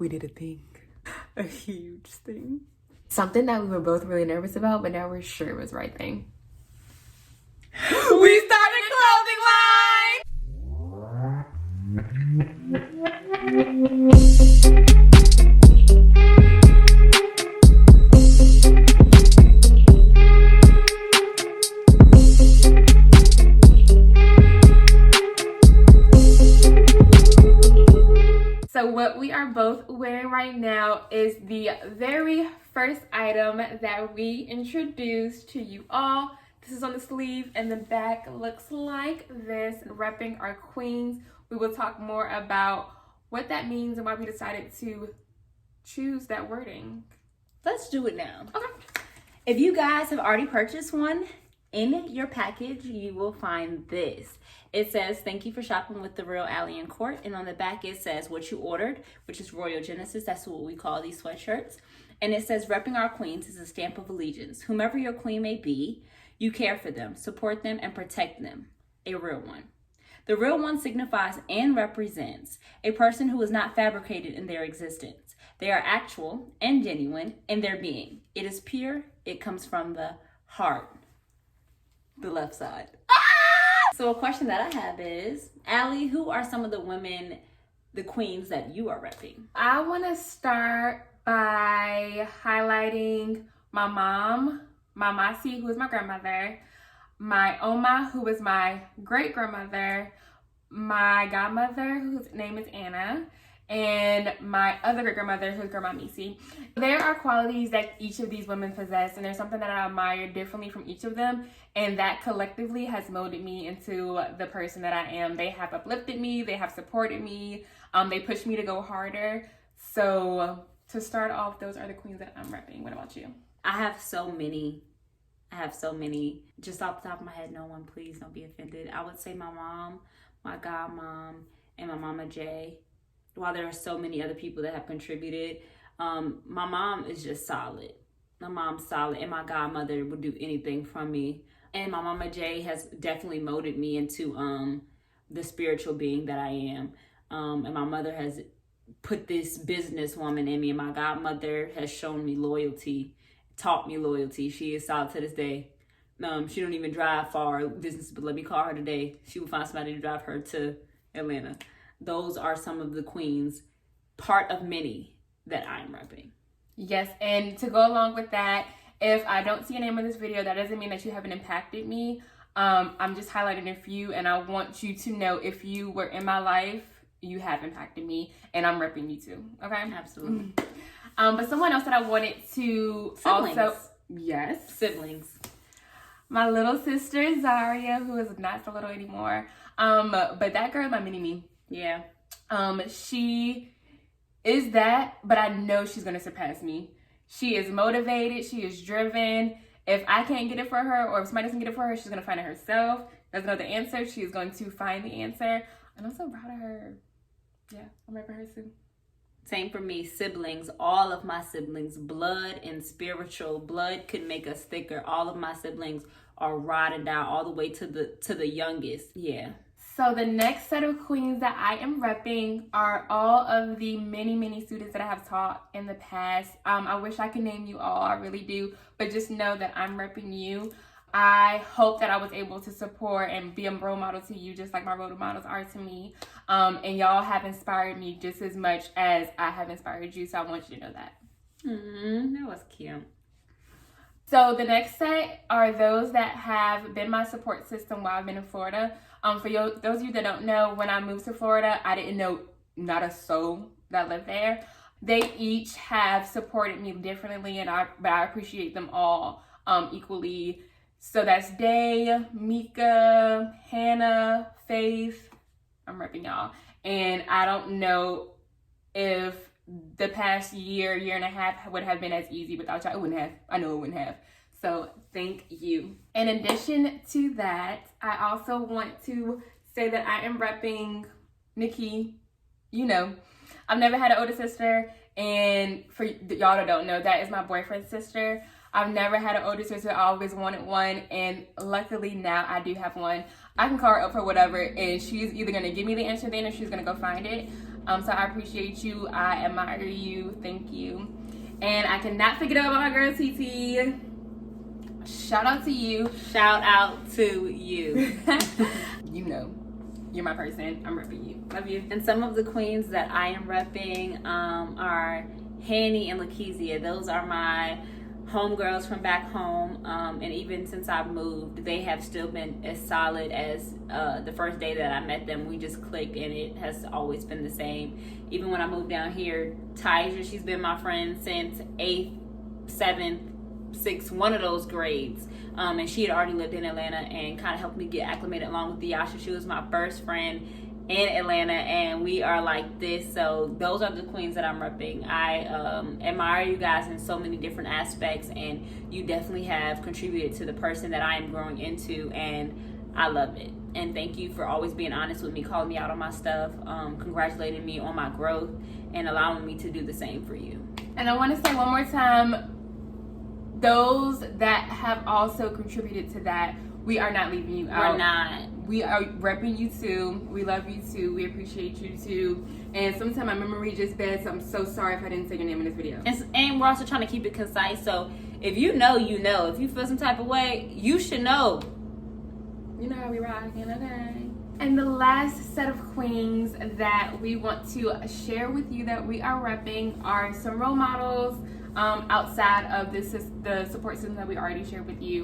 we did a thing. A huge thing. Something that we were both really nervous about, but now we're sure it was the right thing. We started a clothing line! So what we are both wearing right now is the very first item that we introduced to you all. This is on the sleeve and the back looks like this, repping our queens. We will talk more about what that means and why we decided to choose that wording. Let's do it now. Okay. If you guys have already purchased one, in your package, you will find this. It says, "Thank you for shopping with the Real Allie and Court." And on the back, it says what you ordered, which is Royal Genesis. That's what we call these sweatshirts. And it says, "Repping our queens is a stamp of allegiance. Whomever your queen may be, you care for them, support them, and protect them. A real one." The real one signifies and represents a person who is not fabricated in their existence. They are actual and genuine in their being. It is pure. It comes from the heart. The left side. So a question that I have is, Allie, who are some of the women, the queens that you are repping? I want to start by highlighting my mom, my Masi, who is my grandmother, my Oma, who is my great-grandmother, my godmother, whose name is Anna, and my other great-grandmother, who's Grandma Misi. There are qualities that each of these women possess, and there's something that I admire differently from each of them, and that collectively has molded me into the person that I am. They have uplifted me, they have supported me, they pushed me to go harder. So to start off, those are the queens that I'm repping. What about you? I have so many. Just off the top of my head, no one, please don't be offended. I would say my mom, my godmom, and my mama Jay. While there are so many other people that have contributed, my mom is just solid. My mom's solid, and my godmother would do anything from me. And my mama Jay has definitely molded me into the spiritual being that I am. And my mother has put this businesswoman in me, and my godmother has shown me loyalty, taught me loyalty. She is solid to this day. She don't even drive far distance, but let me call her today. She will find somebody to drive her to Atlanta. Those are some of the queens, part of many that I'm repping. Yes, and to go along with that, if I don't see a name in this video, that doesn't mean that you haven't impacted me. I'm just highlighting a few, and I want you to know if you were in my life, you have impacted me, and I'm repping you too, okay? Absolutely. But someone else that I wanted to Siblings. also... Yes. Siblings. My little sister, Zaria, who is not so little anymore. But that girl is my mini-me. Yeah. She is that, but I know she's going to surpass me. She is motivated. She is driven. If I can't get it for her, or if somebody doesn't get it for her, she's going to find it herself. Doesn't know the answer. She is going to find the answer. And I'm so proud of her. Yeah, I'm repping her too. Same for me. Siblings. All of my siblings. Blood and spiritual. Blood could make us thicker. All of my siblings are riding down all the way to the youngest. Yeah. So the next set of queens that I am repping are all of the many students that I have taught in the past. I wish I could name you all, I really do, but just know that I'm repping you. I hope that I was able to support and be a role model to you, just like my role models are to me. And y'all have inspired me just as much as I have inspired you, so I want you to know that. That was cute. So the next set are those that have been my support system while I've been in Florida. For those of you that don't know, when I moved to Florida, I didn't know not a soul that lived there. They each have supported me differently, and I appreciate them all equally. So that's Day, Mika, Hannah, Faith. I'm repping y'all. And I don't know if the past year and a half would have been as easy without y'all. It wouldn't have. I know it wouldn't have. So thank you. In addition to that, I also want to say that I am repping Nikki. You know, I've never had an older sister, and for y'all that don't know, that is my boyfriend's sister. I've never had an older sister. I always wanted one, and luckily now I do have one. I can call her up for whatever, and she's either going to give me the answer then or she's going to go find it. So I appreciate you. I admire you. Thank you. And I cannot forget about my girl TT. Shout out to you. Shout out to you. You know, you're my person. I'm repping you. Love you. And some of the queens that I am repping are Hanny and Lakezia. Those are my homegirls from back home, and even since I've moved, they have still been as solid as the first day that I met them. We just clicked, and it has always been the same. Even when I moved down here, Tyja, she's been my friend since 8th, 7th, 6th, one of those grades, and she had already lived in Atlanta and kind of helped me get acclimated along with Diasha. She was my first friend in Atlanta, and we are like this. So those are the queens that I'm repping. I admire you guys in so many different aspects, and you definitely have contributed to the person that I am growing into, and I love it. And thank you for always being honest with me, calling me out on my stuff, congratulating me on my growth, and allowing me to do the same for you. And I want to say one more time, those that have also contributed to that, we are not leaving you out. We're not. We are repping you too. We love you too. We appreciate you too. And sometimes my memory just bad, so I'm so sorry if I didn't say your name in this video. And we're also trying to keep it concise. So if you know, you know. If you feel some type of way, you should know. You know how we rockin', okay? And the last set of queens that we want to share with you that we are repping are some role models outside of the support system that we already shared with you.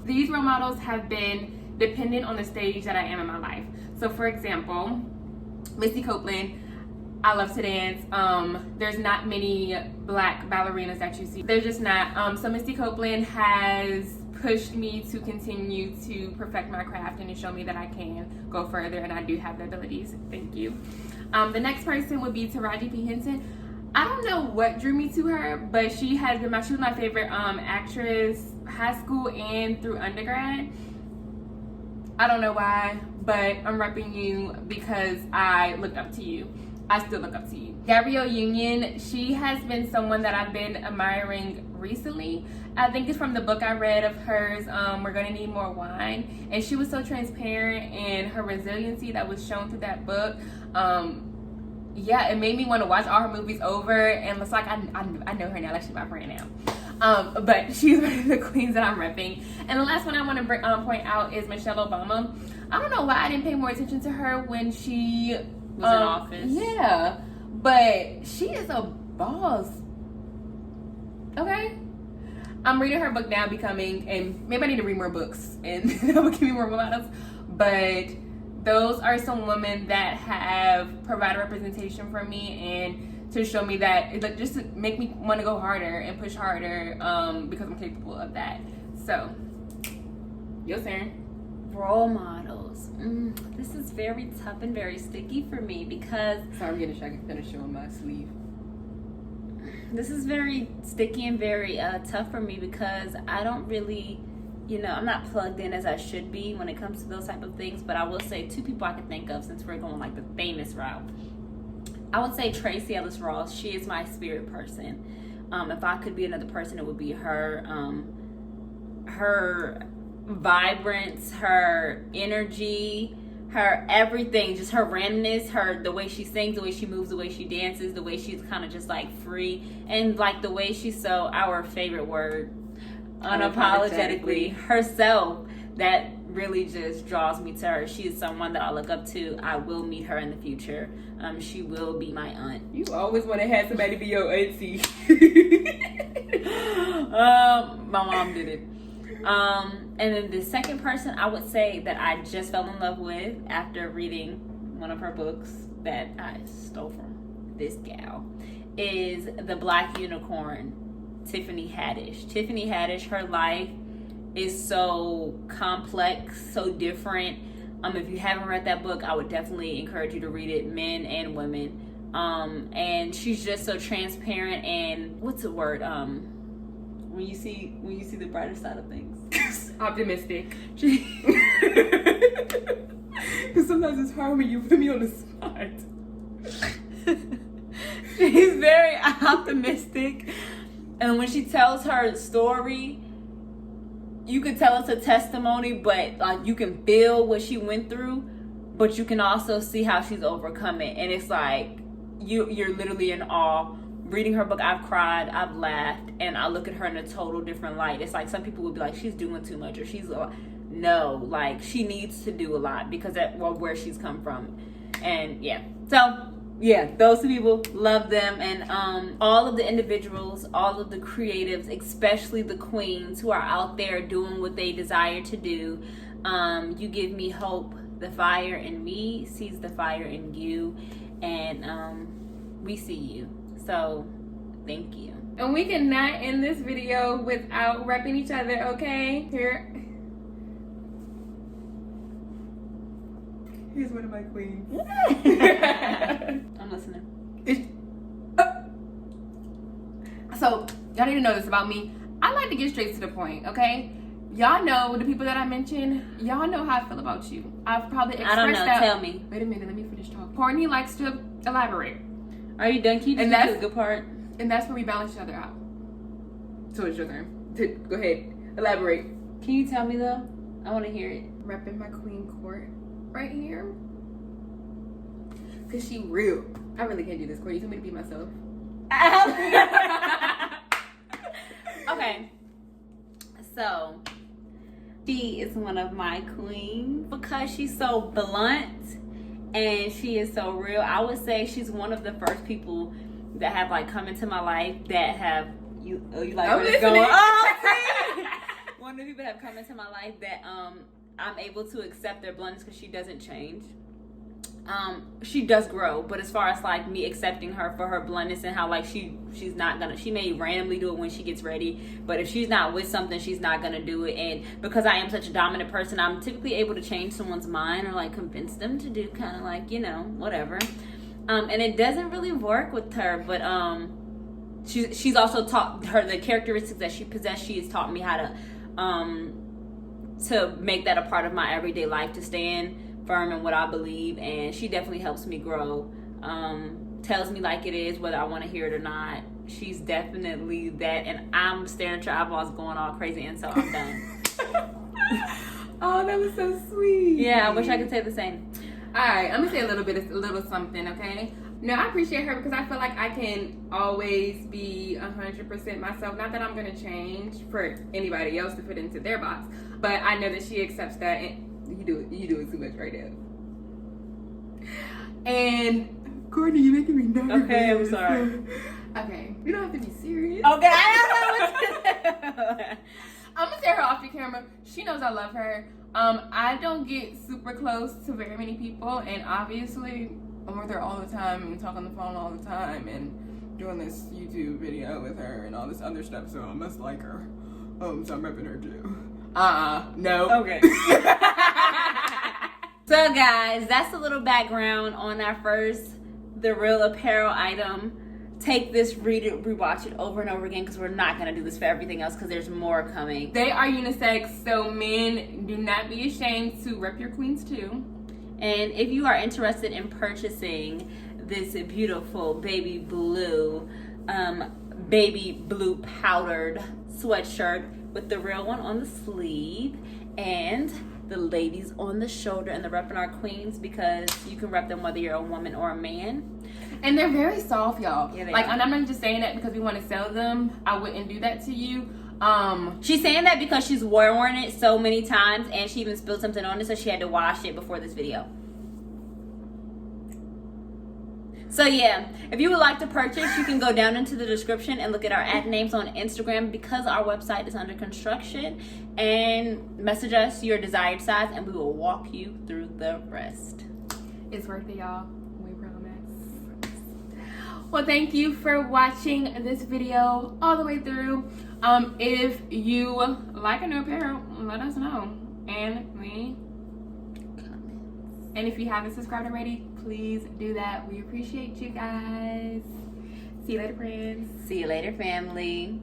These role models have been dependent on the stage that I am in my life. So for example, Missy Copeland, I love to dance. There's not many black ballerinas that you see. There's just not. So Missy Copeland has pushed me to continue to perfect my craft and to show me that I can go further, and I do have the abilities. Thank you. The next person would be Taraji P. Henson. I don't know what drew me to her, but she was my favorite actress, high school and through undergrad. I don't know why, but I'm repping you because I looked up to you. I still look up to you. Gabrielle Union, she has been someone that I've been admiring recently. I think it's from the book I read of hers, We're Gonna Need More Wine. And she was so transparent, and her resiliency that was shown through that book, yeah, it made me want to watch all her movies over, and it's like I know her now, like she's my friend now. But she's one of the queens that I'm repping. And the last one I want to point out is Michelle Obama. I don't know why I didn't pay more attention to her when she was in office. Yeah, but she is a boss. Okay, I'm reading her book now, Becoming, and maybe I need to read more books and that will give me more models. But those are some women that have provided representation for me and to show me that, just to make me want to go harder and push harder, because I'm capable of that. So, your turn. Role models. This is very tough and very sticky for me because... Sorry, I'm getting a finish on my sleeve. This is very sticky and very tough for me because I don't really... I'm not plugged in as I should be when it comes to those type of things, but I will say 2 people I can think of since we're going like the famous route. I would say Tracee Ellis Ross. She is my spirit person. If I could be another person, it would be her. Her vibrance, her energy, her everything, just her randomness, the way she sings, the way she moves, the way she dances, the way she's kind of just like free, and like the way she's so, our favorite word, unapologetically herself, that really just draws me to her. She is someone that I look up to. I will meet her in the future. She will be my aunt. You always want to have somebody be your auntie. My mom did it. And then the second person I would say that I just fell in love with after reading one of her books that I stole from this gal is the Black Unicorn, Tiffany Haddish. Tiffany Haddish, her life is so complex, so different. If you haven't read that book, I would definitely encourage you to read it, men and women. And she's just so transparent and what's the word? When you see the brighter side of things. Optimistic. Because sometimes it's hard when you put me on the spot. She's very optimistic. And when she tells her story, you can tell it's a testimony, but like you can feel what she went through, but you can also see how she's overcome it. And it's like, you're literally in awe. Reading her book, I've cried, I've laughed, and I look at her in a total different light. It's like some people would be like, she's doing too much, or she's no, like she needs to do a lot because where she's come from. And yeah, so yeah, those two people, love them. And all of the individuals, all of the creatives, especially the queens who are out there doing what they desire to do, you give me hope. The fire in me sees the fire in you, and we see you. So thank you. And we cannot end this video without repping each other, okay? Here's one of my queens. I'm listening. So, y'all need to know this about me. I like to get straight to the point, okay? Y'all know the people that I mentioned. Y'all know how I feel about you. I've probably expressed I don't know. that. Tell me. Wait a minute. Let me finish talking. Courtney likes to elaborate. Are you done? Can you just get to the good part? And that's where we balance each other out. So it's your turn. Go ahead. Elaborate. Can you tell me though? I want to hear it. Repping my queen court right here. Cause she real. I really can't do this, Courtney. You want me to be myself? Okay. So she is one of my queens because she's so blunt and she is so real. I would say she's one of the first people that have like come into my life that have you like where it's going. One of the people that have come into my life that I'm able to accept their bluntness because she doesn't change. She does grow, but as far as like me accepting her for her bluntness and how like she may randomly do it when she gets ready, but if she's not with something, she's not gonna do it. And because I am such a dominant person, I'm typically able to change someone's mind or like convince them to do kind of like, you know, whatever. And it doesn't really work with her, but she's also taught her the characteristics that she possessed. She has taught me how to make that a part of my everyday life, to stand firm in what I believe, and she definitely helps me grow. Tells me like it is, whether I want to hear it or not. She's definitely that, and I'm staring at your eyeballs going all crazy, and so I'm done. Oh, that was so sweet. Yeah, I wish I could say the same. Alright, I'm gonna say a little something, okay? No, I appreciate her because I feel like I can always be 100% myself. Not that I'm gonna change for anybody else to fit into their box, but I know that she accepts that, and you do it too much right now. And Courtney, you're making me nervous. Okay, I'm sorry. Okay, you don't have to be serious. Okay, I don't know what to do. I'm gonna tell her off the camera. She knows I love her. I don't get super close to very many people, and obviously I'm with her all the time and talk on the phone all the time and doing this YouTube video with her and all this other stuff, so I must like her. So I'm repping her too. No. Okay. So guys, that's a little background on our first The Real apparel item. Take this, read it, rewatch it over and over again because we're not going to do this for everything else because there's more coming. They are unisex, so men, do not be ashamed to rep your queens too. And if you are interested in purchasing this beautiful baby blue powdered sweatshirt with the real one on the sleeve and the ladies on the shoulder and the repping our queens, because you can rep them whether you're a woman or a man. And they're very soft, y'all. Yeah, like, and I'm not just saying that because we want to sell them. I wouldn't do that to you. She's saying that because she's worn it so many times and she even spilled something on it, so she had to wash it before this video. So yeah, if you would like to purchase, you can go down into the description and look at our ad names on Instagram because our website is under construction, and message us your desired size and we will walk you through the rest. It's worth it, y'all. We promise. Well, thank you for watching this video all the way through. If you like a new apparel, let us know. And if you haven't subscribed already, please do that. We appreciate you guys. See you later, friends. See you later, family.